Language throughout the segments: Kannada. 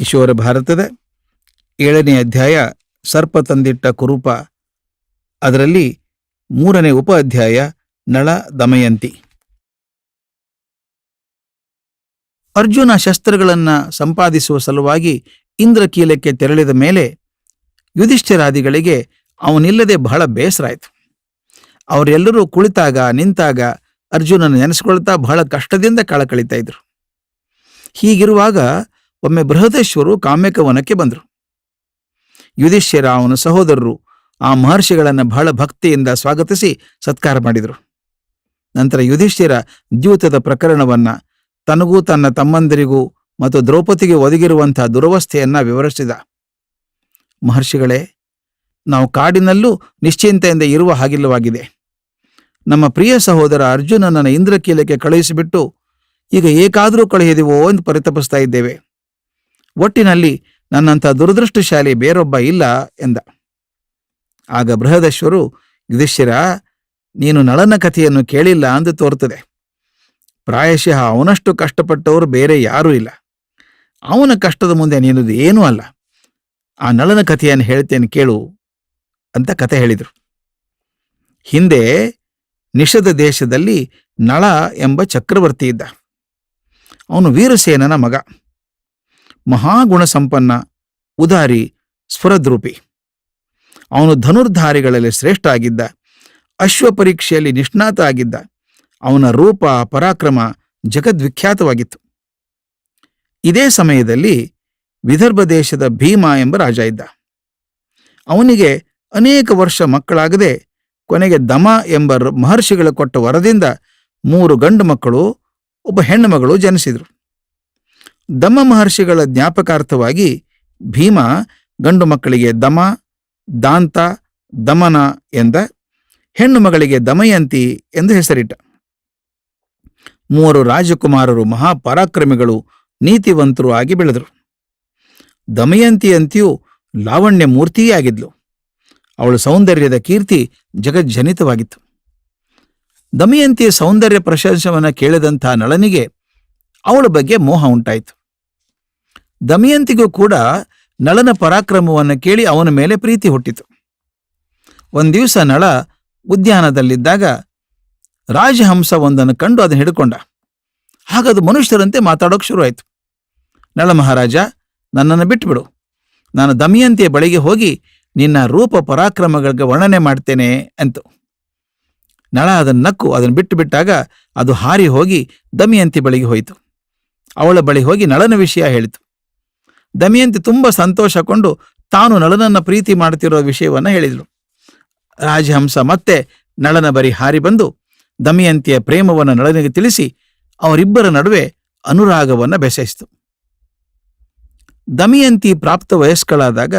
ಕಿಶೋರ ಭಾರತದ 7ನೇ ಅಧ್ಯಾಯ ಸರ್ಪ ತಂದಿಟ್ಟ ಕುರೂಪ. ಅದರಲ್ಲಿ 3ನೇ ಉಪ ಅಧ್ಯಾಯ ನಳ ದಮಯಂತಿ. ಅರ್ಜುನ ಶಸ್ತ್ರಗಳನ್ನು ಸಂಪಾದಿಸುವ ಸಲುವಾಗಿ ಇಂದ್ರಕೀಲಕ್ಕೆ ತೆರಳಿದ ಮೇಲೆ ಯುಧಿಷ್ಠಿರಾದಿಗಳಿಗೆ ಅವನಿಲ್ಲದೆ ಬಹಳ ಬೇಸರ ಆಯಿತು. ಅವರೆಲ್ಲರೂ ಕುಳಿತಾಗ ನಿಂತಾಗ ಅರ್ಜುನನ ನೆನೆಸ್ಕೊಳ್ತಾ ಬಹಳ ಕಷ್ಟದಿಂದ ಕಾಲ ಕಳೀತಾ ಇದ್ರು. ಹೀಗಿರುವಾಗ ಒಮ್ಮೆ ಬೃಹದೇಶ್ವರು ಕಾಮ್ಯಕವನಕ್ಕೆ ಬಂದರು. ಯುಧಿಷ್ಠಿರ ಅವನ ಸಹೋದರರು ಆ ಮಹರ್ಷಿಗಳನ್ನು ಬಹಳ ಭಕ್ತಿಯಿಂದ ಸ್ವಾಗತಿಸಿ ಸತ್ಕಾರ ಮಾಡಿದರು. ನಂತರ ಯುಧಿಷ್ಠಿರ ದ್ಯೂತದ ಪ್ರಕರಣವನ್ನ, ತನಗೂ ತನ್ನ ತಮ್ಮಂದಿರಿಗೂ ಮತ್ತು ದ್ರೌಪದಿಗೆ ಒದಗಿರುವಂತಹ ದುರವಸ್ಥೆಯನ್ನ ವಿವರಿಸಿದ. ಮಹರ್ಷಿಗಳೇ, ನಾವು ಕಾಡಿನಲ್ಲೂ ನಿಶ್ಚಿಂತೆಯಿಂದ ಇರುವ ಹಾಗಿಲ್ಲವಾಗಿದೆ. ನಮ್ಮ ಪ್ರಿಯ ಸಹೋದರ ಅರ್ಜುನನನ್ನು ಇಂದ್ರಕೀಲಕ್ಕೆ ಕಳುಹಿಸಿಬಿಟ್ಟು ಈಗ ಏಕಾದರೂ ಕಳುಹಿದೆವೋ ಎಂದು ಪರಿತಪಿಸ್ತಾ ಇದ್ದೇವೆ. ಒಟ್ಟಿನಲ್ಲಿ ನನ್ನಂಥ ದುರದೃಷ್ಟಶಾಲಿ ಬೇರೊಬ್ಬ ಇಲ್ಲ ಎಂದ. ಆಗ ಬೃಹದೇಶ್ವರು, ಯುಧಿಷ್ಠಿರ, ನೀನು ನಳನ ಕಥೆಯನ್ನು ಕೇಳಿಲ್ಲ ಎಂದು ತೋರ್ತದೆ. ಪ್ರಾಯಶಃ ಅವನಷ್ಟು ಕಷ್ಟಪಟ್ಟವರು ಬೇರೆ ಯಾರೂ ಇಲ್ಲ. ಅವನ ಕಷ್ಟದ ಮುಂದೆ ನೀನದು ಏನೂ ಅಲ್ಲ. ಆ ನಳನ ಕಥೆಯನ್ನು ಹೇಳ್ತೇನೆ ಕೇಳು ಅಂತ ಕಥೆ ಹೇಳಿದರು. ಹಿಂದೆ ನಿಷಧ ದೇಶದಲ್ಲಿ ನಳ ಎಂಬ ಚಕ್ರವರ್ತಿ ಇದ್ದ. ಅವನು ವೀರಸೇನನ ಮಗ. ಮಹಾಗುಣ ಸಂಪನ್ನ, ಉದಾರಿ, ಸ್ಫುರದ್ರೂಪಿ. ಅವನು ಧನುರ್ಧಾರಿಗಳಲ್ಲಿ ಶ್ರೇಷ್ಠ ಆಗಿದ್ದ. ಅಶ್ವಪರೀಕ್ಷೆಯಲ್ಲಿ ನಿಷ್ಣಾತ ಆಗಿದ್ದ. ಅವನ ರೂಪ ಪರಾಕ್ರಮ ಜಗದ್ವಿಖ್ಯಾತವಾಗಿತ್ತು. ಇದೇ ಸಮಯದಲ್ಲಿ ವಿದರ್ಭ ದೇಶದ ಭೀಮ ಎಂಬ ರಾಜ ಇದ್ದ. ಅವನಿಗೆ ಅನೇಕ ವರ್ಷ ಮಕ್ಕಳಾಗದೆ ಕೊನೆಗೆ ದಮ ಎಂಬ ಮಹರ್ಷಿಗಳು ಕೊಟ್ಟ ವರದಿಂದ 3 ಗಂಡು ಮಕ್ಕಳು, ಒಬ್ಬ ಹೆಣ್ಣು ಮಗಳು ಜನಿಸಿದರು. ದಮ ಮಹರ್ಷಿಗಳ ಜ್ಞಾಪಕಾರ್ಥವಾಗಿ ಭೀಮ ಗಂಡು ಮಕ್ಕಳಿಗೆ ದಮ, ದಾಂತ, ದಮನ ಎಂದ, ಹೆಣ್ಣು ಮಗಳಿಗೆ ದಮಯಂತಿ ಎಂದು ಹೆಸರಿಟ್ಟ. 3 ರಾಜಕುಮಾರರು ಮಹಾಪರಾಕ್ರಮಿಗಳು, ನೀತಿವಂತರು ಆಗಿ ಬೆಳೆದರು. ದಮಯಂತಿಯಂತೆಯೂ ಲಾವಣ್ಯ ಮೂರ್ತಿಯೇ ಆಗಿದ್ಲು. ಅವಳ ಸೌಂದರ್ಯದ ಕೀರ್ತಿ ಜಗಜ್ಜನಿತವಾಗಿತ್ತು. ದಮಯಂತಿಯ ಸೌಂದರ್ಯ ಪ್ರಶಂಸವನ್ನು ಕೇಳಿದಂಥ ನಳನಿಗೆ ಅವಳ ಬಗ್ಗೆ ಮೋಹ ಉಂಟಾಯಿತು. ದಮಯಂತಿಗೂ ಕೂಡ ನಳನ ಪರಾಕ್ರಮವನ್ನು ಕೇಳಿ ಅವನ ಮೇಲೆ ಪ್ರೀತಿ ಹುಟ್ಟಿತು. ಒಂದು ದಿವಸ ನಳ ಉದ್ಯಾನದಲ್ಲಿದ್ದಾಗ ರಾಜಹಂಸ ಒಂದನ್ನು ಕಂಡು ಅದನ್ನು ಹಿಡ್ಕೊಂಡ. ಹಾಗದು ಮನುಷ್ಯರಂತೆ ಮಾತಾಡೋಕೆ ಶುರುವಾಯಿತು. ನಳ ಮಹಾರಾಜ, ನನ್ನನ್ನು ಬಿಟ್ಟುಬಿಡು. ನಾನು ದಮಯಂತಿಯ ಬಳಿಗೆ ಹೋಗಿ ನಿನ್ನ ರೂಪ ಪರಾಕ್ರಮಗಳಿಗೆ ವರ್ಣನೆ ಮಾಡ್ತೇನೆ ಅಂತು. ನಳ ಅದನ್ನು ನಕ್ಕು ಅದನ್ನು ಬಿಟ್ಟು ಬಿಟ್ಟಾಗ ಅದು ಹಾರಿ ಹೋಗಿ ದಮಯಂತಿ ಬಳಿಗೆ ಹೋಯಿತು. ಅವಳ ಬಳಿ ಹೋಗಿ ನಳನ ವಿಷಯ ಹೇಳಿತು. ದಮಯಂತಿ ತುಂಬ ಸಂತೋಷಗೊಂಡು ತಾನು ನಳನನ್ನ ಪ್ರೀತಿ ಮಾಡ್ತಿರೋ ವಿಷಯವನ್ನು ಹೇಳಿದಳು. ರಾಜಹಂಸ ಮತ್ತೆ ನಳನ ಬರಿ ಹಾರಿ ಬಂದು ದಮಯಂತಿಯ ಪ್ರೇಮವನ್ನು ನಳನಿಗೆ ತಿಳಿಸಿ ಅವರಿಬ್ಬರ ನಡುವೆ ಅನುರಾಗವನ್ನು ಬೆಸೆಯಿಸಿತು. ದಮಯಂತಿ ಪ್ರಾಪ್ತ ವಯಸ್ಕಳಾದಾಗ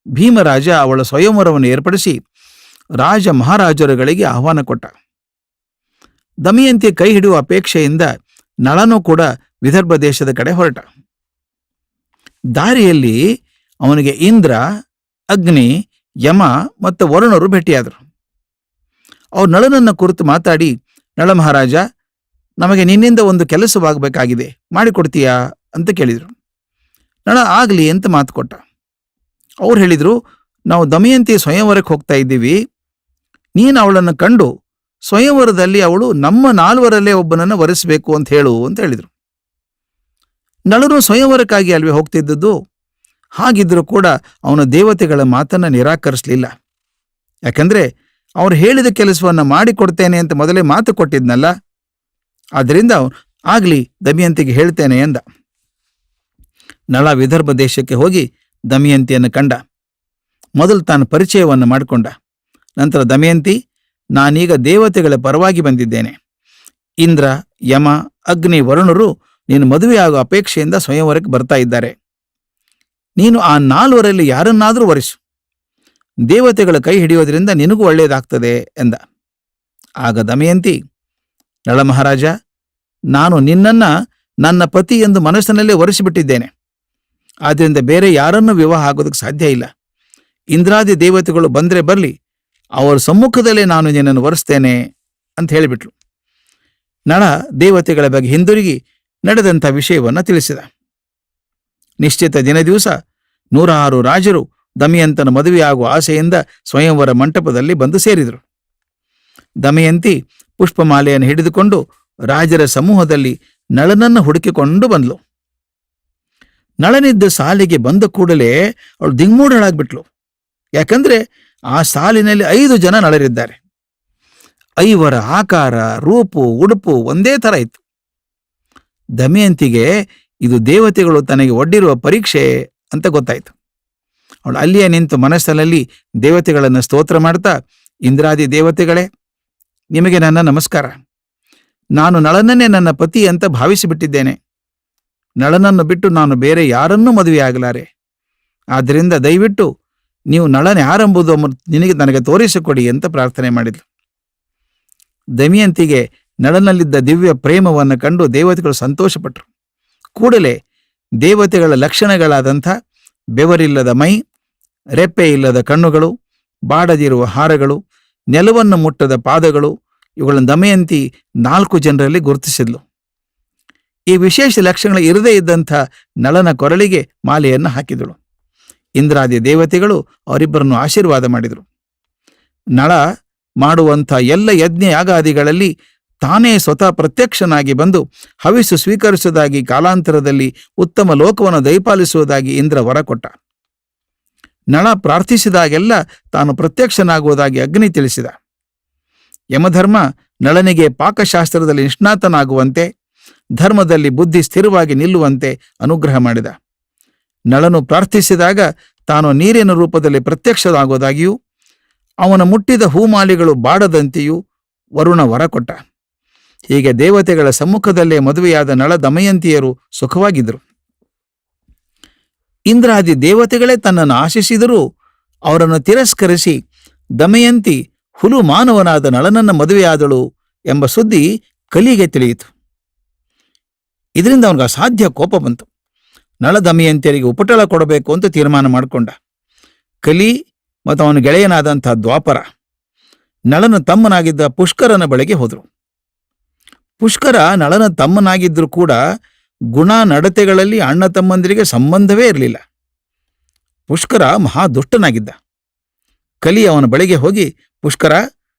ಭೀಮರಾಜ ಅವಳ ಸ್ವಯಂವರವನ್ನು ಏರ್ಪಡಿಸಿ ರಾಜ ಮಹಾರಾಜರುಗಳಿಗೆ ಆಹ್ವಾನ ಕೊಟ್ಟ. ದಮಯಂತಿ ಕೈ ಹಿಡಿಯುವ ಅಪೇಕ್ಷೆಯಿಂದ ನಳನೂ ಕೂಡ ವಿದರ್ಭ ದೇಶದ ಕಡೆ ಹೊರಟ. ದಾರಿಯಲ್ಲಿ ಅವನಿಗೆ ಇಂದ್ರ, ಅಗ್ನಿ, ಯಮ ಮತ್ತು ವರುಣರು ಭೇಟಿಯಾದರು. ಅವ್ರು ನಳನನ್ನ ಕುರಿತು ಮಾತಾಡಿ, ನಳ ಮಹಾರಾಜ, ನಮಗೆ ನಿನ್ನಿಂದ ಒಂದು ಕೆಲಸವಾಗಬೇಕಾಗಿದೆ, ಮಾಡಿಕೊಡ್ತೀಯಾ ಅಂತ ಕೇಳಿದರು. ನಳ ಆಗಲಿ ಅಂತ ಮಾತು ಕೊಟ್ಟ. ಅವ್ರು ಹೇಳಿದರು, ನಾವು ದಮಯಂತಿ ಸ್ವಯಂವರಕ್ಕೆ ಹೋಗ್ತಾ ಇದ್ದೀವಿ. ನೀನು ಅವಳನ್ನು ಕಂಡು ಸ್ವಯಂವರದಲ್ಲಿ ಅವಳು ನಮ್ಮ 4 ಒಬ್ಬನನ್ನು ವರಿಸಬೇಕು ಅಂತ ಹೇಳು ಅಂತ ಹೇಳಿದರು. ನಳನು ಸ್ವಯಂವರಕ್ಕಾಗಿ ಅಲ್ವೇ ಹೋಗ್ತಿದ್ದದ್ದು. ಹಾಗಿದ್ರೂ ಕೂಡ ಅವನ ದೇವತೆಗಳ ಮಾತನ್ನು ನಿರಾಕರಿಸಲಿಲ್ಲ. ಯಾಕಂದ್ರೆ ಅವ್ರು ಹೇಳಿದ ಕೆಲಸವನ್ನು ಮಾಡಿಕೊಡ್ತೇನೆ ಅಂತ ಮೊದಲೇ ಮಾತು ಕೊಟ್ಟಿದ್ನಲ್ಲ. ಆದ್ದರಿಂದ ಆಗ್ಲಿ, ದಮಯಂತಿಗೆ ಹೇಳ್ತೇನೆ ಎಂದ. ನಳ ವಿದರ್ಭ ದೇಶಕ್ಕೆ ಹೋಗಿ ದಮಯಂತಿಯನ್ನು ಕಂಡ. ಮೊದಲು ತಾನು ಪರಿಚಯವನ್ನು ಮಾಡಿಕೊಂಡ. ನಂತರ ದಮಯಂತಿ, ನಾನೀಗ ದೇವತೆಗಳ ಪರವಾಗಿ ಬಂದಿದ್ದೇನೆ. ಇಂದ್ರ, ಯಮ, ಅಗ್ನಿ, ವರುಣರು ನೀನು ಮದುವೆಯಾಗುವ ಅಪೇಕ್ಷೆಯಿಂದ ಸ್ವಯಂವರಕ್ಕೆ ಬರ್ತಾ ಇದ್ದಾರೆ. ನೀನು ಆ 4 ಯಾರನ್ನಾದರೂ ವರಿಸು. ದೇವತೆಗಳ ಕೈ ಹಿಡಿಯೋದ್ರಿಂದ ನಿನಗೂ ಒಳ್ಳೆಯದಾಗ್ತದೆ ಎಂದ. ಆಗ ದಮಯಂತಿ, ನಳ ಮಹಾರಾಜ, ನಾನು ನಿನ್ನನ್ನ ನನ್ನ ಪತಿ ಎಂದು ಮನಸ್ಸಿನಲ್ಲೇ ವರಿಸಿಬಿಟ್ಟಿದ್ದೇನೆ. ಆದ್ದರಿಂದ ಬೇರೆ ಯಾರನ್ನೂ ವಿವಾಹ ಆಗೋದಕ್ಕೆ ಸಾಧ್ಯ ಇಲ್ಲ. ಇಂದ್ರಾದಿ ದೇವತೆಗಳು ಬಂದರೆ ಬರಲಿ, ಅವರ ಸಮ್ಮುಖದಲ್ಲೇ ನಾನು ನಿನ್ನನ್ನು ವರಿಸ್ತೇನೆ ಅಂತ ಹೇಳಿಬಿಟ್ರು. ನಳ ದೇವತೆಗಳ ಬಗ್ಗೆ ಹಿಂದಿರುಗಿ ನಡೆದಂಥ ವಿಷಯವನ್ನು ತಿಳಿಸಿದ. ನಿಶ್ಚಿತ ದಿನ ದಿವಸ 106 ರಾಜರು ದಮಯಂತನ ಮದುವೆಯಾಗುವ ಆಸೆಯಿಂದ ಸ್ವಯಂವರ ಮಂಟಪದಲ್ಲಿ ಬಂದು ಸೇರಿದರು. ದಮಯಂತಿ ಪುಷ್ಪಮಾಲೆಯನ್ನು ಹಿಡಿದುಕೊಂಡು ರಾಜರ ಸಮೂಹದಲ್ಲಿ ನಳನನ್ನು ಹುಡುಕಿಕೊಂಡು ಬಂದ್ಲು. ನಳನಿದ್ದ ಸಾಲಿಗೆ ಬಂದ ಕೂಡಲೇ ಅವಳು ದಿಂಗ್ಮೂಢಳಾಗ್ಬಿಟ್ಲು. ಯಾಕಂದ್ರೆ ಆ ಸಾಲಿನಲ್ಲಿ 5 ಜನ ನಳರಿದ್ದಾರೆ. 5ರ ಆಕಾರ, ರೂಪು, ಉಡುಪು ಒಂದೇ ಥರ ಇತ್ತು. ದಮಯಂತಿಗೆ ಇದು ದೇವತೆಗಳು ತನಗೆ ಒಡ್ಡಿರುವ ಪರೀಕ್ಷೆ ಅಂತ ಗೊತ್ತಾಯಿತು. ಅವಳು ಅಲ್ಲಿಯೇ ನಿಂತು ಮನಸ್ಸಲ್ಲಿ ದೇವತೆಗಳನ್ನು ಸ್ತೋತ್ರ ಮಾಡ್ತಾ, ಇಂದ್ರಾದಿ ದೇವತೆಗಳೇ, ನಿಮಗೆ ನನ್ನ ನಮಸ್ಕಾರ. ನಾನು ನಳನನ್ನೇ ನನ್ನ ಪತಿ ಅಂತ ಭಾವಿಸಿಬಿಟ್ಟಿದ್ದೇನೆ. ನಳನನ್ನು ಬಿಟ್ಟು ನಾನು ಬೇರೆ ಯಾರನ್ನೂ ಮದುವೆಯಾಗಲಾರೆ. ಆದ್ದರಿಂದ ದಯವಿಟ್ಟು ನೀವು ನಳನ ಯಾರೆಂಬುದು ನನಗೆ ತೋರಿಸಿಕೊಡಿ ಅಂತ ಪ್ರಾರ್ಥನೆ ಮಾಡಿದ್ಲು. ದಮಯಂತಿಗೆ ನಳನಲ್ಲಿದ್ದ ದಿವ್ಯ ಪ್ರೇಮವನ್ನು ಕಂಡು ದೇವತೆಗಳು ಸಂತೋಷಪಟ್ಟರು. ಕೂಡಲೇ ದೇವತೆಗಳ ಲಕ್ಷಣಗಳಾದಂಥ ಬೆವರಿಲ್ಲದ ಮೈ, ರೆಪ್ಪೆ ಇಲ್ಲದ ಕಣ್ಣುಗಳು, ಬಾಡದಿರುವ ಹಾರಗಳು, ನೆಲವನ್ನು ಮುಟ್ಟದ ಪಾದಗಳು, ಇವುಗಳನ್ನು ದಮಯಂತಿ 4 ಜನರಲ್ಲಿ ಗುರುತಿಸಿದ್ಲು. ಈ ವಿಶೇಷ ಲಕ್ಷಣಗಳು ಇರದೇ ಇದ್ದಂಥ ನಳನ ಕೊರಳಿಗೆ ಮಾಲೆಯನ್ನು ಹಾಕಿದಳು. ಇಂದ್ರಾದಿ ದೇವತೆಗಳು ಅವರಿಬ್ಬರನ್ನು ಆಶೀರ್ವಾದ ಮಾಡಿದರು. ನಳ ಮಾಡುವಂಥ ಎಲ್ಲ ಯಜ್ಞ ಯಾಗಾದಿಗಳಲ್ಲಿ ತಾನೇ ಸ್ವತಃ ಪ್ರತ್ಯಕ್ಷನಾಗಿ ಬಂದು ಹವಿಸ್ಸು ಸ್ವೀಕರಿಸುವುದಾಗಿ, ಕಾಲಾಂತರದಲ್ಲಿ ಉತ್ತಮ ಲೋಕವನ್ನು ದಯಪಾಲಿಸುವುದಾಗಿ ಇಂದ್ರ ವರ ಕೊಟ್ಟ. ನಳ ಪ್ರಾರ್ಥಿಸಿದಾಗೆಲ್ಲ ತಾನು ಪ್ರತ್ಯಕ್ಷನಾಗುವುದಾಗಿ ಅಗ್ನಿ ತಿಳಿಸಿದ. ಯಮಧರ್ಮ ನಳನಿಗೆ ಪಾಕಶಾಸ್ತ್ರದಲ್ಲಿ ನಿಷ್ಣಾತನಾಗುವಂತೆ, ಧರ್ಮದಲ್ಲಿ ಬುದ್ಧಿ ಸ್ಥಿರವಾಗಿ ನಿಲ್ಲುವಂತೆ ಅನುಗ್ರಹ ಮಾಡಿದ. ನಳನು ಪ್ರಾರ್ಥಿಸಿದಾಗ ತಾನು ನೀರಿನ ರೂಪದಲ್ಲಿ ಪ್ರತ್ಯಕ್ಷನಾಗುವುದಾಗಿಯೂ ಅವನ ಮುಟ್ಟಿದ ಹೂಮಾಲಿಗಳು ಬಾಡದಂತೆಯೂ ವರುಣ ವರ ಕೊಟ್ಟ. ಹೀಗೆ ದೇವತೆಗಳ ಸಮ್ಮುಖದಲ್ಲೇ ಮದುವೆಯಾದ ನಳ ದಮಯಂತಿಯರು ಸುಖವಾಗಿದ್ದರು. ಇಂದ್ರಾದಿ ದೇವತೆಗಳೇ ತನ್ನನ್ನು ಆಶಿಸಿದರೂ ಅವರನ್ನು ತಿರಸ್ಕರಿಸಿ ದಮಯಂತಿ ಹುಲು ಮಾನವನಾದ ನಳನನ್ನ ಮದುವೆಯಾದಳು ಎಂಬ ಸುದ್ದಿ ಕಲಿಗೆ ತಿಳಿಯಿತು. ಇದರಿಂದ ಅವನಿಗೆ ಅಸಾಧ್ಯ ಕೋಪ ಬಂತು. ನಳ ದಮಯಂತಿಯರಿಗೆ ಉಪಟಳ ಕೊಡಬೇಕು ಅಂತ ತೀರ್ಮಾನ ಮಾಡಿಕೊಂಡ. ಕಲಿ ಮತ್ತು ಅವನ ಗೆಳೆಯನಾದಂಥ ದ್ವಾಪರ ನಳನ ತಮ್ಮನಾಗಿದ್ದ ಪುಷ್ಕರನ ಬಳಿಗೆ ಹೋದರು. ಪುಷ್ಕರ ನಳನ ತಮ್ಮನಾಗಿದ್ದರೂ ಕೂಡ ಗುಣ ನಡತೆಗಳಲ್ಲಿ ಅಣ್ಣ ತಮ್ಮಂದಿರಿಗೆ ಸಂಬಂಧವೇ ಇರಲಿಲ್ಲ. ಪುಷ್ಕರ ಮಹಾ ದುಷ್ಟನಾಗಿದ್ದ. ಕಲಿ ಅವನ ಬಳಿಗೆ ಹೋಗಿ, ಪುಷ್ಕರ,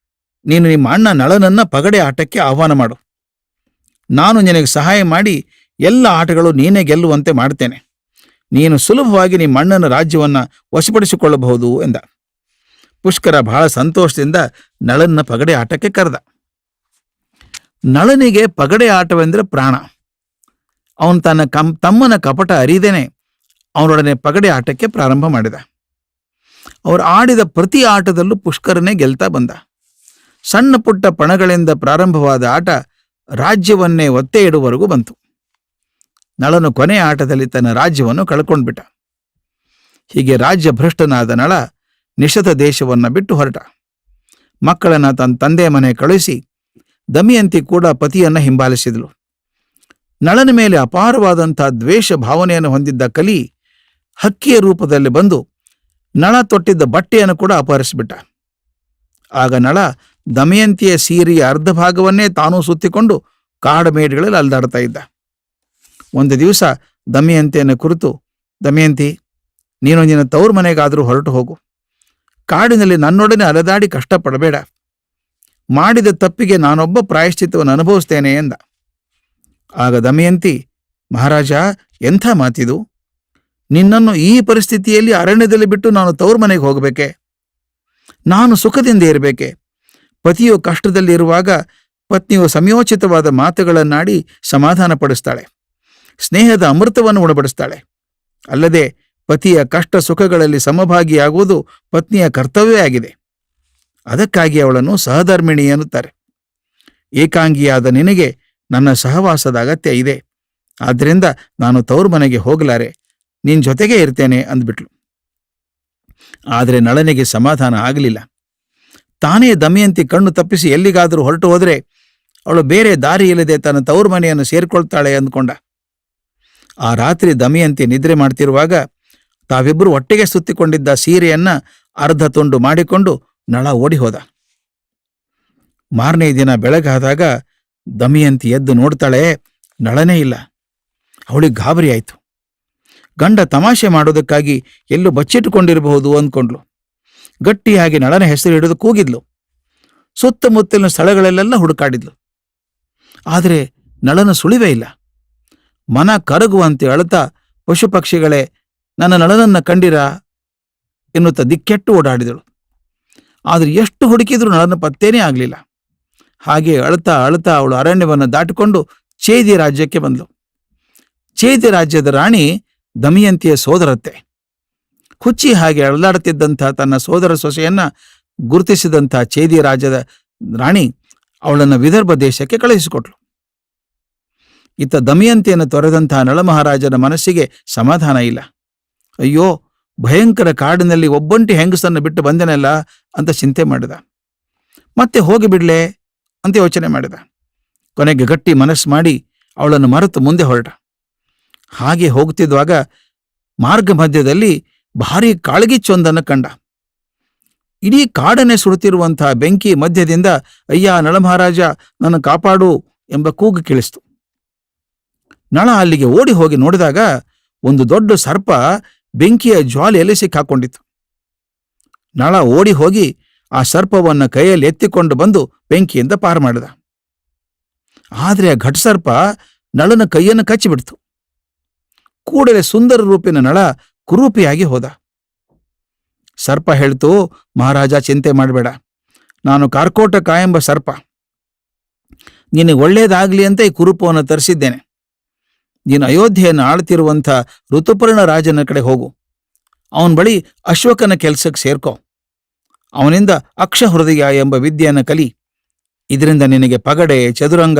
ನೀನು ನಿಮ್ಮ ಅಣ್ಣ ನಳನನ್ನ ಪಗಡೆ ಆಟಕ್ಕೆ ಆಹ್ವಾನ ಮಾಡು. ನಾನು ನಿನಗೆ ಸಹಾಯ ಮಾಡಿ ಎಲ್ಲ ಆಟಗಳು ನೀನೇ ಗೆಲ್ಲುವಂತೆ ಮಾಡ್ತೇನೆ. ನೀನು ಸುಲಭವಾಗಿ ನಿಮ್ಮ ಅಣ್ಣನ ರಾಜ್ಯವನ್ನ ವಶಪಡಿಸಿಕೊಳ್ಳಬಹುದು ಎಂದ. ಪುಷ್ಕರ ಬಹಳ ಸಂತೋಷದಿಂದ ನಳನ್ನ ಪಗಡೆ ಆಟಕ್ಕೆ ಕರೆದ. ನಳನಿಗೆ ಪಗಡೆ ಆಟವೆಂದರೆ ಪ್ರಾಣ. ಅವನು ತನ್ನ ತಮ್ಮನ ಕಪಟ ಅರಿದೇನೆ ಅವನೊಡನೆ ಪಗಡೆ ಆಟಕ್ಕೆ ಪ್ರಾರಂಭ ಮಾಡಿದ. ಅವರು ಆಡಿದ ಪ್ರತಿ ಆಟದಲ್ಲೂ ಪುಷ್ಕರನೇ ಗೆಲ್ತಾ ಬಂದ. ಸಣ್ಣ ಪುಟ್ಟ ಪಣಗಳಿಂದ ಪ್ರಾರಂಭವಾದ ಆಟ ರಾಜ್ಯವನ್ನೇ ಒತ್ತೆ ಇಡುವವರೆಗೂ ಬಂತು. ನಳನು ಕೊನೆಯ ಆಟದಲ್ಲಿ ತನ್ನ ರಾಜ್ಯವನ್ನು ಕಳ್ಕೊಂಡ್ಬಿಟ್ಟ. ಹೀಗೆ ರಾಜ್ಯ ಭ್ರಷ್ಟನಾದ ನಳ ನಿಶತ ದೇಶವನ್ನ ಬಿಟ್ಟು ಹೊರಟ. ಮಕ್ಕಳನ್ನ ತನ್ನ ತಂದೆ ಮನೆ ಕಳುಹಿಸಿ ದಮಯಂತಿ ಕೂಡ ಪತಿಯನ್ನ ಹಿಂಬಾಲಿಸಿದಳು. ನಳನ ಮೇಲೆ ಅಪಾರವಾದಂಥ ದ್ವೇಷ ಭಾವನೆಯನ್ನು ಹೊಂದಿದ್ದ ಕಲಿ ಹಕ್ಕಿಯ ರೂಪದಲ್ಲಿ ಬಂದು ನಳ ತೊಟ್ಟಿದ್ದ ಬಟ್ಟೆಯನ್ನು ಕೂಡ ಅಪಹರಿಸಿಬಿಟ್ಟ. ಆಗ ನಳ ದಮಯಂತಿಯ ಸೀರೆಯ ಅರ್ಧ ಭಾಗವನ್ನೇ ತಾನೂ ಸುತ್ತಿಕೊಂಡು ಕಾಡಮೇಡುಗಳಲ್ಲಿ ಅಲ್ದಾಡ್ತಾ ಇದ್ದ. ಒಂದು ದಿವಸ ದಮಯಂತಿಯನ್ನು ಕುರಿತು, ದಮಯಂತಿ, ನೀನು ನಿನ್ನ ತವ್ರ ಮನೆಗಾದರೂ ಹೊರಟು ಹೋಗು. ಕಾಡಿನಲ್ಲಿ ನನ್ನೊಡನೆ ಅಲೆದಾಡಿ ಕಷ್ಟಪಡಬೇಡ. ಮಾಡಿದ ತಪ್ಪಿಗೆ ನಾನೊಬ್ಬ ಪ್ರಾಯಶ್ಚಿತ್ತವನ್ನು ಅನುಭವಿಸ್ತೇನೆ ಎಂದ. ಆಗ ದಮಯಂತಿ, ಮಹಾರಾಜ, ಎಂಥ ಮಾತಿದು? ನಿನ್ನನ್ನು ಈ ಪರಿಸ್ಥಿತಿಯಲ್ಲಿ ಅರಣ್ಯದಲ್ಲಿ ಬಿಟ್ಟು ನಾನು ತವ್ರ ಮನೆಗೆ ಹೋಗಬೇಕೆ? ನಾನು ಸುಖದಿಂದ ಇರಬೇಕೆ? ಪತಿಯು ಕಷ್ಟದಲ್ಲಿರುವಾಗ ಪತ್ನಿಯು ಸಮಯೋಚಿತವಾದ ಮಾತುಗಳನ್ನಾಡಿ ಸಮಾಧಾನ ಪಡಿಸ್ತಾಳೆ, ಸ್ನೇಹದ ಅಮೃತವನ್ನು ಉಣಬಡಿಸ್ತಾಳೆ. ಅಲ್ಲದೆ ಪತಿಯ ಕಷ್ಟ ಸುಖಗಳಲ್ಲಿ ಸಮಭಾಗಿಯಾಗುವುದು ಪತ್ನಿಯ ಕರ್ತವ್ಯವೇ ಆಗಿದೆ. ಅದಕ್ಕಾಗಿ ಅವಳನ್ನು ಸಹಧರ್ಮಿಣಿ ಎನ್ನುತ್ತಾರೆ. ಏಕಾಂಗಿಯಾದ ನಿನಗೆ ನನ್ನ ಸಹವಾಸದ ಅಗತ್ಯ ಇದೆ. ಆದ್ದರಿಂದ ನಾನು ತವ್ರ ಮನೆಗೆ ಹೋಗಲಾರೆ, ನಿನ್ ಜೊತೆಗೇ ಇರ್ತೇನೆ ಅಂದ್ಬಿಟ್ಲು. ಆದರೆ ನಳನಿಗೆ ಸಮಾಧಾನ ಆಗಲಿಲ್ಲ. ತಾನೇ ದಮಯಂತಿ ಕಣ್ಣು ತಪ್ಪಿಸಿ ಎಲ್ಲಿಗಾದರೂ ಹೊರಟು ಹೋದರೆ ಅವಳು ಬೇರೆ ದಾರಿ ಇಲ್ಲದೆ ತನ್ನ ತವ್ರ ಮನೆಯನ್ನು ಸೇರ್ಕೊಳ್ತಾಳೆ ಅಂದ್ಕೊಂಡ. ಆ ರಾತ್ರಿ ದಮಯಂತಿ ನಿದ್ರೆ ಮಾಡ್ತಿರುವಾಗ ತಾವಿಬ್ಬರು ಒಟ್ಟಿಗೆ ಸುತ್ತಿಕೊಂಡಿದ್ದ ಸೀರೆಯನ್ನ ಅರ್ಧ ತುಂಡು ಮಾಡಿಕೊಂಡು ನಳ ಓಡಿ ಹೋದ. ಮಾರನೇ ದಿನ ಬೆಳಗಾದಾಗ ದಮಯಂತಿ ಎದ್ದು ನೋಡ್ತಾಳೆ, ನಳನೇ ಇಲ್ಲ. ಅವಳಿಗೆ ಗಾಬರಿ ಆಯಿತು. ಗಂಡ ತಮಾಷೆ ಮಾಡೋದಕ್ಕಾಗಿ ಎಲ್ಲೂ ಬಚ್ಚಿಟ್ಟುಕೊಂಡಿರಬಹುದು ಅಂದ್ಕೊಂಡ್ಲು. ಗಟ್ಟಿಯಾಗಿ ನಳನ ಹೆಸರು ಹಿಡಿದು ಕೂಗಿದ್ಲು. ಸುತ್ತಮುತ್ತಲಿನ ಸ್ಥಳಗಳಲ್ಲೆಲ್ಲ ಹುಡುಕಾಡಿದ್ಲು. ಆದರೆ ನಳನ ಸುಳಿವೇ ಇಲ್ಲ. ಮನ ಕರಗುವಂತೆ ಅಳುತ್ತಾ, ಪಶು ಪಕ್ಷಿಗಳೇ, ನನ್ನ ನಳನನ್ನ ಕಂಡಿರಾ ಎನ್ನುತ್ತಾ ದಿಕ್ಕೆಟ್ಟು ಓಡಾಡಿದಳು. ಆದರೆ ಎಷ್ಟು ಹುಡುಕಿದ್ರೂ ನಳನ ಪತ್ತೇನೇ ಆಗಲಿಲ್ಲ. ಹಾಗೆ ಅಳುತ್ತಾ ಅಳುತ್ತಾ ಅವಳು ಅರಣ್ಯವನ್ನು ದಾಟಿಕೊಂಡು ಚೇದಿ ರಾಜ್ಯಕ್ಕೆ ಬಂದಳು. ಚೇದಿ ರಾಜ್ಯದ ರಾಣಿ ದಮಯಂತಿಯ ಸೋದರತ್ತೆ. ಹುಚ್ಚಿ ಹಾಗೆ ಅಳದಾಡುತ್ತಿದ್ದಂಥ ತನ್ನ ಸೋದರ ಸೊಸೆಯನ್ನ ಗುರುತಿಸಿದಂಥ ಚೇದಿ ರಾಜ್ಯದ ರಾಣಿ ಅವಳನ್ನು ವಿದರ್ಭ ದೇಶಕ್ಕೆ ಕಳುಹಿಸಿಕೊಟ್ಲು. ಇತ್ತ ದಮಯಂತಿಯನ್ನು ತೊರೆದಂತಹ ನಳಮಹಾರಾಜನ ಮನಸ್ಸಿಗೆ ಸಮಾಧಾನ ಇಲ್ಲ. ಅಯ್ಯೋ, ಭಯಂಕರ ಕಾಡಿನಲ್ಲಿ ಒಬ್ಬಂಟಿ ಹೆಂಗಸನ್ನು ಬಿಟ್ಟು ಬಂದೆನಲ್ಲ ಅಂತ ಚಿಂತೆ ಮಾಡಿದ. ಮತ್ತೆ ಹೋಗಿಬಿಡ್ಲೆ ಅಂತ ಯೋಚನೆ ಮಾಡಿದ. ಕೊನೆಗೆ ಗಟ್ಟಿ ಮನಸ್ಸು ಮಾಡಿ ಅವಳನ್ನು ಮರೆತು ಮುಂದೆ ಹೊರಟ. ಹಾಗೆ ಹೋಗುತ್ತಿದ್ದಾಗ ಮಾರ್ಗ ಮಧ್ಯದಲ್ಲಿ ಭಾರೀ ಕಾಳಗಿಚ್ಚೊಂದನ್ನು ಕಂಡ. ಇಡೀ ಕಾಡನ್ನೇ ಸುಡುತ್ತಿರುವಂತಹ ಬೆಂಕಿ ಮಧ್ಯದಿಂದ ಅಯ್ಯ ನಳಮಹಾರಾಜ, ನನ್ನ ಕಾಪಾಡು ಎಂಬ ಕೂಗು ಕೇಳಿಸ್ತು. ನಳ ಅಲ್ಲಿಗೆ ಓಡಿ ಹೋಗಿ ನೋಡಿದಾಗ ಒಂದು ದೊಡ್ಡ ಸರ್ಪ ಬೆಂಕಿಯ ಜ್ವಾಲೆಯಲ್ಲಿ ಸಿಕ್ಕಾಕೊಂಡಿತ್ತು. ನಳ ಓಡಿ ಹೋಗಿ ಆ ಸರ್ಪವನ್ನು ಕೈಯಲ್ಲಿ ಎತ್ತಿಕೊಂಡು ಬಂದು ಬೆಂಕಿಯಿಂದ ಪಾರು ಮಾಡಿದ. ಆದರೆ ಆ ಘಟಸರ್ಪ ನಳನ ಕೈಯನ್ನು ಕಚ್ಚಿಬಿಡ್ತು. ಕೂಡಲೇ ಸುಂದರ ರೂಪಿನ ನಳ ಕುರೂಪಿಯಾಗಿ ಹೋದ. ಸರ್ಪ ಹೇಳ್ತು, ಮಹಾರಾಜ, ಚಿಂತೆ ಮಾಡಬೇಡ, ನಾನು ಕಾರ್ಕೋಟಕ ಎಂಬ ಸರ್ಪ. ನಿನಗೆ ಒಳ್ಳೇದಾಗ್ಲಿ ಅಂತ ಈ ಕುರೂಪವನ್ನು ತರಿಸಿದ್ದೇನೆ. ನೀನು ಅಯೋಧ್ಯೆಯನ್ನು ಆಳ್ತಿರುವಂಥ ಋತುಪರ್ಣ ರಾಜನ ಕಡೆ ಹೋಗು. ಅವನ ಬಳಿ ಅಶ್ವಕನ ಕೆಲಸಕ್ಕೆ ಸೇರ್ಕೋ. ಅವನಿಂದ ಅಕ್ಷಹೃದಯ ಎಂಬ ವಿದ್ಯೆಯನ್ನು ಕಲಿ. ಇದರಿಂದ ನಿನಗೆ ಪಗಡೆ, ಚದುರಂಗ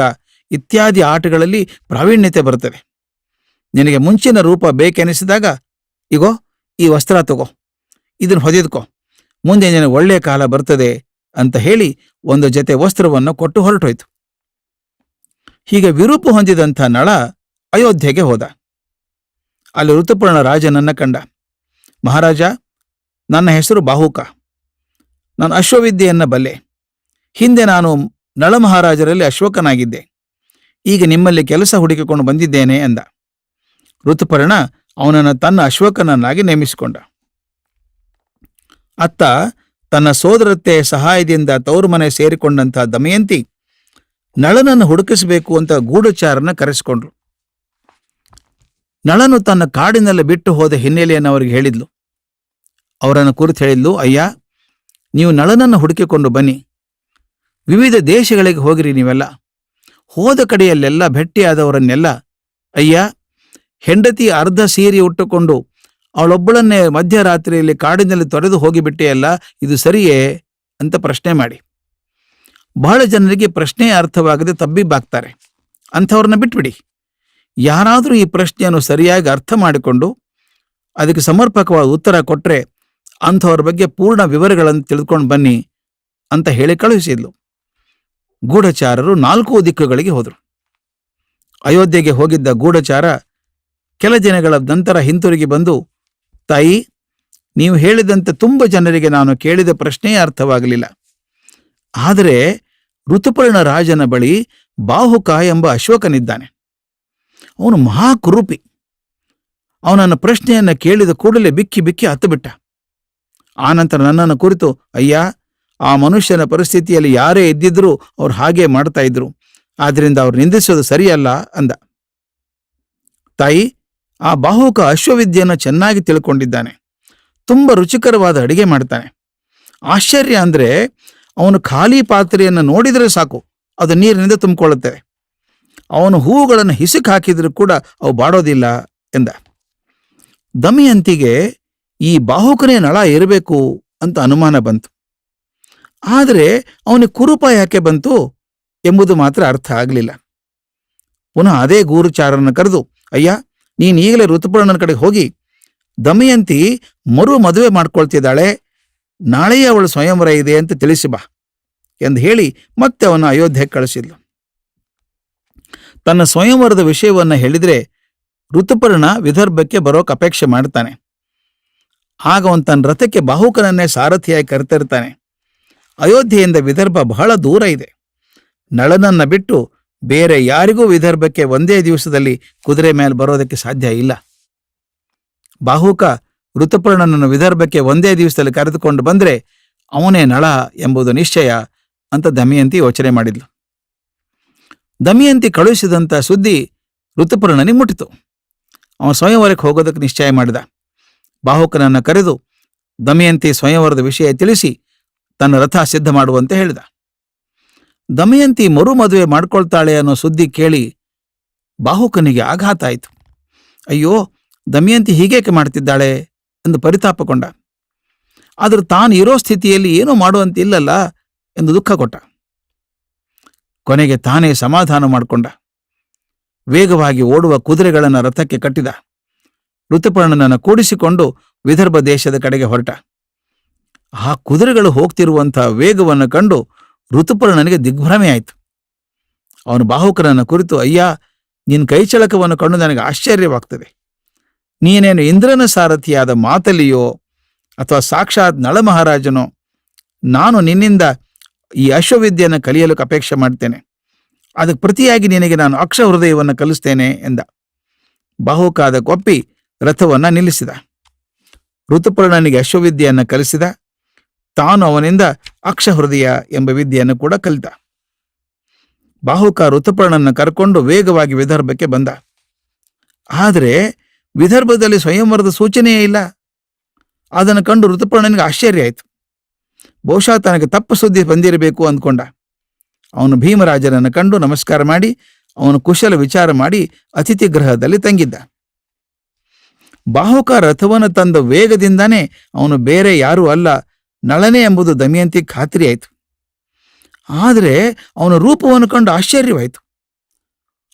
ಇತ್ಯಾದಿ ಆಟಗಳಲ್ಲಿ ಪ್ರಾವೀಣ್ಯತೆ ಬರುತ್ತದೆ. ನಿನಗೆ ಮುಂಚಿನ ರೂಪ ಬೇಕೆನಿಸಿದಾಗ ಇಗೋ ಈ ವಸ್ತ್ರ ತಗೋ, ಇದನ್ನು ಹೊದೆದುಕೋ, ಮುಂದೆ ನಿನಗೆ ಒಳ್ಳೆಯ ಕಾಲ ಬರ್ತದೆ ಅಂತ ಹೇಳಿ ಒಂದು ಜೊತೆ ವಸ್ತ್ರವನ್ನು ಕೊಟ್ಟು ಹೊರಟೋಯ್ತು. ಹೀಗೆ ವಿರೂಪ ಹೊಂದಿದಂಥ ನಳ ಅಯೋಧ್ಯೆಗೆ ಹೋದ. ಅಲ್ಲಿ ಋತುಪರ್ಣ ರಾಜನನ್ನ ಕಂಡ. ಮಹಾರಾಜ, ನನ್ನ ಹೆಸರು ಬಾಹುಕ. ನಾನು ಅಶ್ವವಿದ್ಯೆಯನ್ನ ಬಲ್ಲೆ. ಹಿಂದೆ ನಾನು ನಳ ಮಹಾರಾಜರಲ್ಲಿ ಅಶ್ವಕನಾಗಿದ್ದೆ. ಈಗ ನಿಮ್ಮಲ್ಲಿ ಕೆಲಸ ಹುಡುಕಿಕೊಂಡು ಬಂದಿದ್ದೇನೆ ಎಂದ. ಋತುಪರ್ಣ ಅವನನ್ನು ತನ್ನ ಅಶ್ವಕನನ್ನಾಗಿ ನೇಮಿಸಿಕೊಂಡ. ಅತ್ತ ತನ್ನ ಸೋದರತ್ತೆ ಸಹಾಯದಿಂದ ತೌರುಮನೆ ಸೇರಿಕೊಂಡಂಥ ದಮಯಂತಿ ನಳನನ್ನು ಹುಡುಕಿಸಬೇಕು ಅಂತ ಗೂಢಚಾರನ ಕರೆಸಿಕೊಂಡ್ರು. ನಳನು ತನ್ನ ಕಾಡಿನಲ್ಲಿ ಬಿಟ್ಟು ಹೋದ ಹಿನ್ನೆಲೆಯನ್ನು ಅವರಿಗೆ ಹೇಳಿದ್ಲು. ಅವರನ್ನು ಕುರಿತು ಹೇಳಿದ್ಲು, ಅಯ್ಯ, ನೀವು ನಳನನ್ನು ಹುಡುಕಿಕೊಂಡು ಬನ್ನಿ. ವಿವಿಧ ದೇಶಗಳಿಗೆ ಹೋಗಿರಿ. ನೀವೆಲ್ಲ ಹೋದ ಕಡೆಯಲ್ಲೆಲ್ಲ ಭೇಟಿಯಾದವರನ್ನೆಲ್ಲ, ಅಯ್ಯ, ಹೆಂಡತಿ ಅರ್ಧ ಸೀರೆ ಉಟ್ಟುಕೊಂಡು ಅವಳೊಬ್ಬಳನ್ನೇ ಮಧ್ಯರಾತ್ರಿಯಲ್ಲಿ ಕಾಡಿನಲ್ಲಿ ತೊರೆದು ಹೋಗಿಬಿಟ್ಟೆಯಲ್ಲ, ಇದು ಸರಿಯೇ ಅಂತ ಪ್ರಶ್ನೆ ಮಾಡಿ. ಬಹಳ ಜನರಿಗೆ ಪ್ರಶ್ನೆ ಅರ್ಥವಾಗದೆ ತಬ್ಬಿಬ್ಬಾಗ್ತಾರೆ. ಅಂಥವ್ರನ್ನ ಬಿಟ್ಬಿಡಿ. ಯಾರಾದರೂ ಈ ಪ್ರಶ್ನೆಯನ್ನು ಸರಿಯಾಗಿ ಅರ್ಥ ಮಾಡಿಕೊಂಡು ಅದಕ್ಕೆ ಸಮರ್ಪಕವಾದ ಉತ್ತರ ಕೊಟ್ಟರೆ ಅಂಥವ್ರ ಬಗ್ಗೆ ಪೂರ್ಣ ವಿವರಗಳನ್ನು ತಿಳಿದುಕೊಂಡು ಬನ್ನಿ ಅಂತ ಹೇಳಿ ಕಳುಹಿಸಿದ್ಲು. ಗೂಢಚಾರರು 4 ದಿಕ್ಕುಗಳಿಗೆ ಹೋದರು. ಅಯೋಧ್ಯೆಗೆ ಹೋಗಿದ್ದ ಗೂಢಚಾರ ಕೆಲ ದಿನಗಳ ನಂತರ ಹಿಂತಿರುಗಿ ಬಂದು, ತಾಯಿ, ನೀವು ಹೇಳಿದಂತೆ ತುಂಬ ಜನರಿಗೆ ನಾನು ಕೇಳಿದ ಪ್ರಶ್ನೆಯೇ ಅರ್ಥವಾಗಲಿಲ್ಲ. ಆದರೆ ಋತುಪರ್ಣ ರಾಜನ ಬಳಿ ಬಾಹುಕ ಎಂಬ ಅಶ್ವಕನಿದ್ದಾನೆ. ಅವನು ಮಹಾಕುರೂಪಿ. ಅವನನ್ನು ಪ್ರಶ್ನೆಯನ್ನು ಕೇಳಿದ ಕೂಡಲೇ ಬಿಕ್ಕಿ ಬಿಕ್ಕಿ ಹತ್ತುಬಿಟ್ಟ. ಆನಂತರ ನನ್ನನ್ನು ಕುರಿತು, ಅಯ್ಯ, ಆ ಮನುಷ್ಯನ ಪರಿಸ್ಥಿತಿಯಲ್ಲಿ ಯಾರೇ ಇದ್ದಿದ್ರೂ ಅವ್ರು ಹಾಗೇ ಮಾಡ್ತಾ ಇದ್ರು, ಆದ್ರಿಂದ ಅವ್ರು ನಿಂದಿಸೋದು ಸರಿಯಲ್ಲ ಅಂದ. ತಾಯಿ, ಆ ಬಾಹುಕ ಅಶ್ವವಿದ್ಯೆಯನ್ನು ಚೆನ್ನಾಗಿ ತಿಳ್ಕೊಂಡಿದ್ದಾನೆ. ತುಂಬ ರುಚಿಕರವಾದ ಅಡಿಗೆ ಮಾಡ್ತಾನೆ. ಆಶ್ಚರ್ಯ ಅಂದರೆ ಅವನು ಖಾಲಿ ಪಾತ್ರೆಯನ್ನು ನೋಡಿದರೆ ಸಾಕು, ಅದು ನೀರಿನಿಂದ ತುಂಬಿಕೊಳ್ಳುತ್ತದೆ. ಅವನು ಹೂವುಗಳನ್ನು ಹಿಸುಕು ಹಾಕಿದರೂ ಕೂಡ ಅವು ಬಾಡೋದಿಲ್ಲ ಎಂದ. ದಮಯಂತಿಗೆ ಈ ಬಾಹುಕನೇ ನಳ ಇರಬೇಕು ಅಂತ ಅನುಮಾನ ಬಂತು. ಆದರೆ ಅವನಿಗೆ ಕುರೂಪ ಯಾಕೆ ಬಂತು ಎಂಬುದು ಮಾತ್ರ ಅರ್ಥ ಆಗಲಿಲ್ಲ. ಪುನಃ ಅದೇ ಗೂಢಚಾರನ ಕರೆದು, ಅಯ್ಯ, ನೀನು ಈಗಲೇ ಋತುಪರ್ಣನ ಕಡೆಗೆ ಹೋಗಿ ದಮಯಂತಿ ಮರು ಮದುವೆ ಮಾಡ್ಕೊಳ್ತಿದ್ದಾಳೆ, ನಾಳೆಯೇ ಅವಳು ಸ್ವಯಂವರ ಇದೆ ಅಂತ ತಿಳಿಸಿ ಬಾ ಎಂದು ಹೇಳಿ ಮತ್ತೆ ಅವನ ಅಯೋಧ್ಯೆಗೆ ಕಳಿಸಿದ್ಲು. ತನ್ನ ಸ್ವಯಂವರದ ವಿಷಯವನ್ನು ಹೇಳಿದರೆ ಋತುಪರ್ಣ ವಿದರ್ಭಕ್ಕೆ ಬರೋಕೆ ಅಪೇಕ್ಷೆ ಮಾಡ್ತಾನೆ. ಆಗ ಅವನು ತನ್ನ ರಥಕ್ಕೆ ಬಾಹುಕನನ್ನೇ ಸಾರಥಿಯಾಗಿ ಕರೆತಿರ್ತಾನೆ. ಅಯೋಧ್ಯೆಯಿಂದ ವಿದರ್ಭ ಬಹಳ ದೂರ ಇದೆ. ನಳನನ್ನ ಬಿಟ್ಟು ಬೇರೆ ಯಾರಿಗೂ ವಿದರ್ಭಕ್ಕೆ ಒಂದೇ ದಿವಸದಲ್ಲಿ ಕುದುರೆ ಮೇಲೆ ಬರೋದಕ್ಕೆ ಸಾಧ್ಯ ಇಲ್ಲ. ಬಾಹುಕ ಋತುಪರ್ಣನನ್ನು ವಿದರ್ಭಕ್ಕೆ ಒಂದೇ ದಿವಸದಲ್ಲಿ ಕರೆದುಕೊಂಡು ಬಂದರೆ ಅವನೇ ನಳ ಎಂಬುದು ನಿಶ್ಚಯ ಅಂತ ದಮಯಂತಿ ಯೋಚನೆ ಮಾಡಿದ್ಲು. ದಮಯಂತಿ ಕಳುಹಿಸಿದಂಥ ಸುದ್ದಿ ಋತುಪರ್ಣನಿಗೆ ಮುಟ್ಟಿತು. ಅವನು ಸ್ವಯಂವರಕ್ಕೆ ಹೋಗೋದಕ್ಕೆ ನಿಶ್ಚಯ ಮಾಡಿದ. ಬಾಹುಕನನ್ನು ಕರೆದು ದಮಯಂತಿ ಸ್ವಯಂವರದ ವಿಷಯ ತಿಳಿಸಿ ತನ್ನ ರಥ ಸಿದ್ಧ ಮಾಡುವಂತೆ ಹೇಳಿದ. ದಮಯಂತಿ ಮರು ಮದುವೆ ಮಾಡ್ಕೊಳ್ತಾಳೆ ಅನ್ನೋ ಸುದ್ದಿ ಕೇಳಿ ಬಾಹುಕನಿಗೆ ಆಘಾತ ಆಯಿತು. ಅಯ್ಯೋ, ದಮಯಂತಿ ಹೀಗೇಕೆ ಮಾಡ್ತಿದ್ದಾಳೆ ಎಂದು ಪರಿತಾಪಗೊಂಡ. ಆದರೂ ತಾನು ಇರೋ ಸ್ಥಿತಿಯಲ್ಲಿ ಏನೂ ಮಾಡುವಂತಿಲ್ಲಲ್ಲ ಎಂದು ದುಃಖ ಕೊಟ್ಟ. ಕೊನೆಗೆ ತಾನೇ ಸಮಾಧಾನ ಮಾಡಿಕೊಂಡ. ವೇಗವಾಗಿ ಓಡುವ ಕುದುರೆಗಳನ್ನು ರಥಕ್ಕೆ ಕಟ್ಟಿದ. ಋತುಪರ್ಣನನ್ನು ಕೂಡಿಸಿಕೊಂಡು ವಿದರ್ಭ ದೇಶದ ಕಡೆಗೆ ಹೊರಟ. ಆ ಕುದುರೆಗಳು ಹೋಗ್ತಿರುವಂತಹ ವೇಗವನ್ನು ಕಂಡು ಋತುಪರ್ಣನಿಗೆ ದಿಗ್ಭ್ರಮೆಯಾಯಿತು. ಅವನು ಬಾಹುಕನನ್ನು ಕುರಿತು, ಅಯ್ಯ, ನಿನ್ನ ಕೈಚಳಕವನ್ನು ಕಂಡು ನನಗೆ ಆಶ್ಚರ್ಯವಾಗ್ತದೆ. ನೀನೇನು ಇಂದ್ರನ ಸಾರಥಿಯಾದ ಮಾತಲಿಯೋ ಅಥವಾ ಸಾಕ್ಷಾತ್ ನಳ ಮಹಾರಾಜನೋ? ನಾನು ನಿನ್ನಿಂದ ಈ ಅಶ್ವವಿದ್ಯೆಯನ್ನು ಕಲಿಯಲು ಅಪೇಕ್ಷೆ ಮಾಡ್ತೇನೆ. ಅದಕ್ಕೆ ಪ್ರತಿಯಾಗಿ ನಿನಗೆ ನಾನು ಅಕ್ಷ ಹೃದಯವನ್ನು ಕಲಿಸ್ತೇನೆ ಎಂದ. ಬಾಹುಕ ಅದಕ್ಕೊಪ್ಪಿ ರಥವನ್ನ ನಿಲ್ಲಿಸಿದ. ಋತುಪರ್ಣನಿಗೆ ಅಶ್ವವಿದ್ಯೆಯನ್ನು ಕಲಿಸಿದ. ತಾನು ಅವನಿಂದ ಅಕ್ಷ ಹೃದಯ ಎಂಬ ವಿದ್ಯೆಯನ್ನು ಕೂಡ ಕಲಿತ. ಬಾಹುಕ ಋತುಪರ್ಣನನ್ನು ಕರ್ಕೊಂಡು ವೇಗವಾಗಿ ವಿದರ್ಭಕ್ಕೆ ಬಂದ. ಆದರೆ ವಿದರ್ಭದಲ್ಲಿ ಸ್ವಯಂವರದ ಸೂಚನೆಯೇ ಇಲ್ಲ. ಅದನ್ನು ಕಂಡು ಋತುಪರ್ಣನಿಗೆ ಆಶ್ಚರ್ಯ ಆಯಿತು. ಬಹುಶಃ ತನಗೆ ತಪ್ಪು ಸುದ್ದಿ ಬಂದಿರಬೇಕು ಅಂದ್ಕೊಂಡ. ಅವನು ಭೀಮರಾಜನನ್ನು ಕಂಡು ನಮಸ್ಕಾರ ಮಾಡಿ ಅವನು ಕುಶಲ ವಿಚಾರ ಮಾಡಿ ಅತಿಥಿ ಗೃಹದಲ್ಲಿ ತಂಗಿದ್ದ. ಬಾಹುಕ ರಥವನ್ನು ತಂದ ವೇಗದಿಂದಾನೇ ಅವನು ಬೇರೆ ಯಾರೂ ಅಲ್ಲ, ನಳನೇ ಎಂಬುದು ದಮಯಂತಿ ಖಾತ್ರಿಯಾಯಿತು. ಆದರೆ ಅವನ ರೂಪವನ್ನು ಕಂಡು ಆಶ್ಚರ್ಯವಾಯಿತು.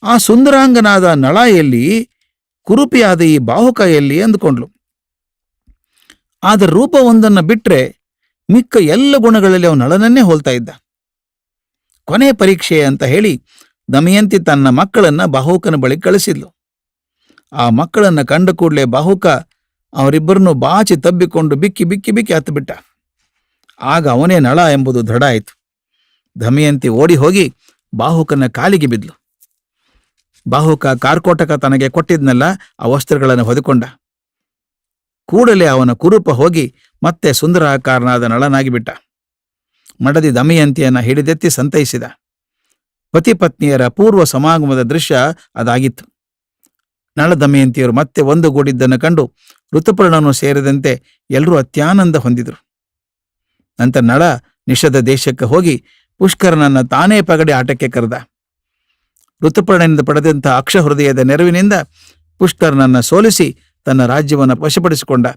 ಆ ಸುಂದರಾಂಗನಾದ ನಳ ಎಲ್ಲಿ, ಕುರುಪಿಯಾದ ಈ ಬಾಹುಕ ಎಲ್ಲಿ ಅಂದುಕೊಂಡ್ಲು. ಆದರೆ ರೂಪವೊಂದನ್ನು ಬಿಟ್ಟರೆ ಮಿಕ್ಕ ಎಲ್ಲ ಗುಣಗಳಲ್ಲಿ ಅವನು ನಳನನ್ನೇ ಹೋಲ್ತಾ ಇದ್ದ. ಕೊನೆ ಪರೀಕ್ಷೆ ಅಂತ ಹೇಳಿ ದಮಯಂತಿ ತನ್ನ ಮಕ್ಕಳನ್ನ ಬಾಹುಕನ ಬಳಿ ಕಳಿಸಿದ್ಲು. ಆ ಮಕ್ಕಳನ್ನ ಕಂಡ ಕೂಡಲೇ ಬಾಹುಕ ಅವರಿಬ್ಬರನ್ನು ಬಾಚಿ ತಬ್ಬಿಕೊಂಡು ಬಿಕ್ಕಿ ಬಿಕ್ಕಿ ಬಿಕ್ಕಿ ಹತ್ತುಬಿಟ್ಟ. ಆಗ ಅವನೇ ನಳ ಎಂಬುದು ದೃಢ ಆಯಿತು. ದಮಯಂತಿ ಓಡಿ ಹೋಗಿ ಬಾಹುಕನ ಕಾಲಿಗೆ ಬಿದ್ಲು. ಬಾಹುಕ ಕಾರ್ಕೋಟಕ ತನಗೆ ಕೊಟ್ಟಿದ್ನಲ್ಲ ಆ ವಸ್ತ್ರಗಳನ್ನು ಹೊದಕೊಂಡ. ಕೂಡಲೇ ಅವನ ಕುರೂಪ ಹೋಗಿ ಮತ್ತೆ ಸುಂದರಾಕಾರನಾದ ನಳನಾಗಿಬಿಟ್ಟ. ಮಡದಿ ದಮಯಂತಿಯನ್ನ ಹಿಡಿದೆತ್ತಿ ಸಂತೈಸಿದ. ಪತಿಪತ್ನಿಯರ ಪೂರ್ವ ಸಮಾಗಮದ ದೃಶ್ಯ ಅದಾಗಿತ್ತು. ನಳ ದಮಯಂತಿಯರು ಮತ್ತೆ ಒಂದುಗೂಡಿದ್ದನ್ನು ಕಂಡು ಋತುಪರ್ಣನು ಸೇರಿದಂತೆ ಎಲ್ಲರೂ ಅತ್ಯಾನಂದ ಹೊಂದಿದರು. ನಂತರ ನಳ ನಿಷಧ ದೇಶಕ್ಕೆ ಹೋಗಿ ಪುಷ್ಕರನನ್ನ ತಾನೇ ಪಗಡಿ ಆಟಕ್ಕೆ ಕರೆದ. ಋತುಪರ್ಣನಿಂದ ಪಡೆದಂಥ ಅಕ್ಷ ಹೃದಯದ ನೆರವಿನಿಂದ ಪುಷ್ಕರನನ್ನ ಸೋಲಿಸಿ ತನ್ನ ರಾಜ್ಯವನ್ನು ವಶಪಡಿಸಿಕೊಂಡ.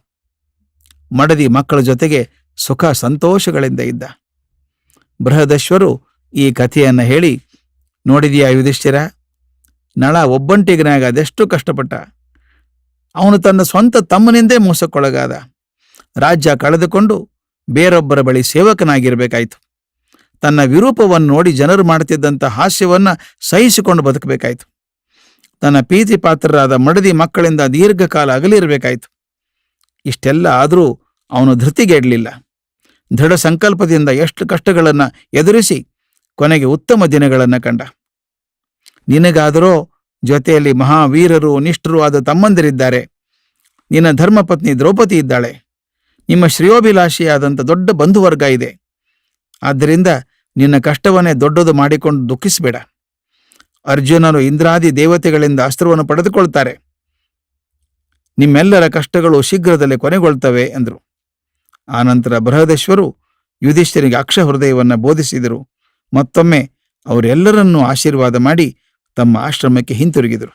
ಮಡದಿ ಮಕ್ಕಳ ಜೊತೆಗೆ ಸುಖ ಸಂತೋಷಗಳಿಂದ ಇದ್ದ. ಬೃಹದಶ್ವರು ಈ ಕಥೆಯನ್ನು ಹೇಳಿ, ನೋಡಿದೆಯಾ ಯುಧಿಷ್ಠಿರ, ನಳ ಒಬ್ಬಂಟಿಗನಾಗ ಅದೆಷ್ಟು ಕಷ್ಟಪಟ್ಟ. ಅವನು ತನ್ನ ಸ್ವಂತ ತಮ್ಮನಿಂದೇ ಮೋಸಕ್ಕೊಳಗಾದ. ರಾಜ್ಯ ಕಳೆದುಕೊಂಡು ಬೇರೊಬ್ಬರ ಬಳಿ ಸೇವಕನಾಗಿರಬೇಕಾಯಿತು. ತನ್ನ ವಿರೂಪವನ್ನು ನೋಡಿ ಜನರು ಮಾಡುತ್ತಿದ್ದಂಥ ಹಾಸ್ಯವನ್ನ ಸಹಿಸಿಕೊಂಡು ಬದುಕಬೇಕಾಯಿತು. ತನ್ನ ಪ್ರೀತಿ ಪಾತ್ರರಾದ ಮಡದಿ ಮಕ್ಕಳಿಂದ ದೀರ್ಘಕಾಲ ಅಗಲಿರಬೇಕಾಯಿತು. ಇಷ್ಟೆಲ್ಲ ಆದರೂ ಅವನು ಧೃತಿಗೆಡಲಿಲ್ಲ. ದೃಢ ಸಂಕಲ್ಪದಿಂದ ಎಷ್ಟು ಕಷ್ಟಗಳನ್ನು ಎದುರಿಸಿ ಕೊನೆಗೆ ಉತ್ತಮ ದಿನಗಳನ್ನು ಕಂಡ. ನಿನಗಾದರೋ ಜೊತೆಯಲ್ಲಿ ಮಹಾವೀರರು ನಿಷ್ಠರು ಆದ ತಮ್ಮಂದಿರಿದ್ದಾರೆ. ನಿನ್ನ ಧರ್ಮಪತ್ನಿ ದ್ರೌಪದಿ ಇದ್ದಾಳೆ. ನಿಮ್ಮ ಶ್ರೇಯೋಭಿಲಾಷಿಯಾದಂಥ ದೊಡ್ಡ ಬಂಧುವರ್ಗ ಇದೆ. ಆದ್ದರಿಂದ ನಿನ್ನ ಕಷ್ಟವನ್ನೇ ದೊಡ್ಡದು ಮಾಡಿಕೊಂಡು ದುಃಖಿಸಬೇಡ. ಅರ್ಜುನನು ಇಂದ್ರಾದಿ ದೇವತೆಗಳಿಂದ ಅಸ್ತ್ರವನ್ನು ಪಡೆದುಕೊಳ್ತಾರೆ. ನಿಮ್ಮೆಲ್ಲರ ಕಷ್ಟಗಳು ಶೀಘ್ರದಲ್ಲೇ ಕೊನೆಗೊಳ್ತವೆ ಎಂದರು. ಆನಂತರ ಬೃಹದೇಶ್ವರು ಯುಧಿಷ್ಠಿರಿಗೆ ಅಕ್ಷ ಹೃದಯವನ್ನು ಬೋಧಿಸಿದರು. ಮತ್ತೊಮ್ಮೆ ಅವರೆಲ್ಲರನ್ನೂ ಆಶೀರ್ವಾದ ಮಾಡಿ ತಮ್ಮ ಆಶ್ರಮಕ್ಕೆ ಹಿಂತಿರುಗಿದರು.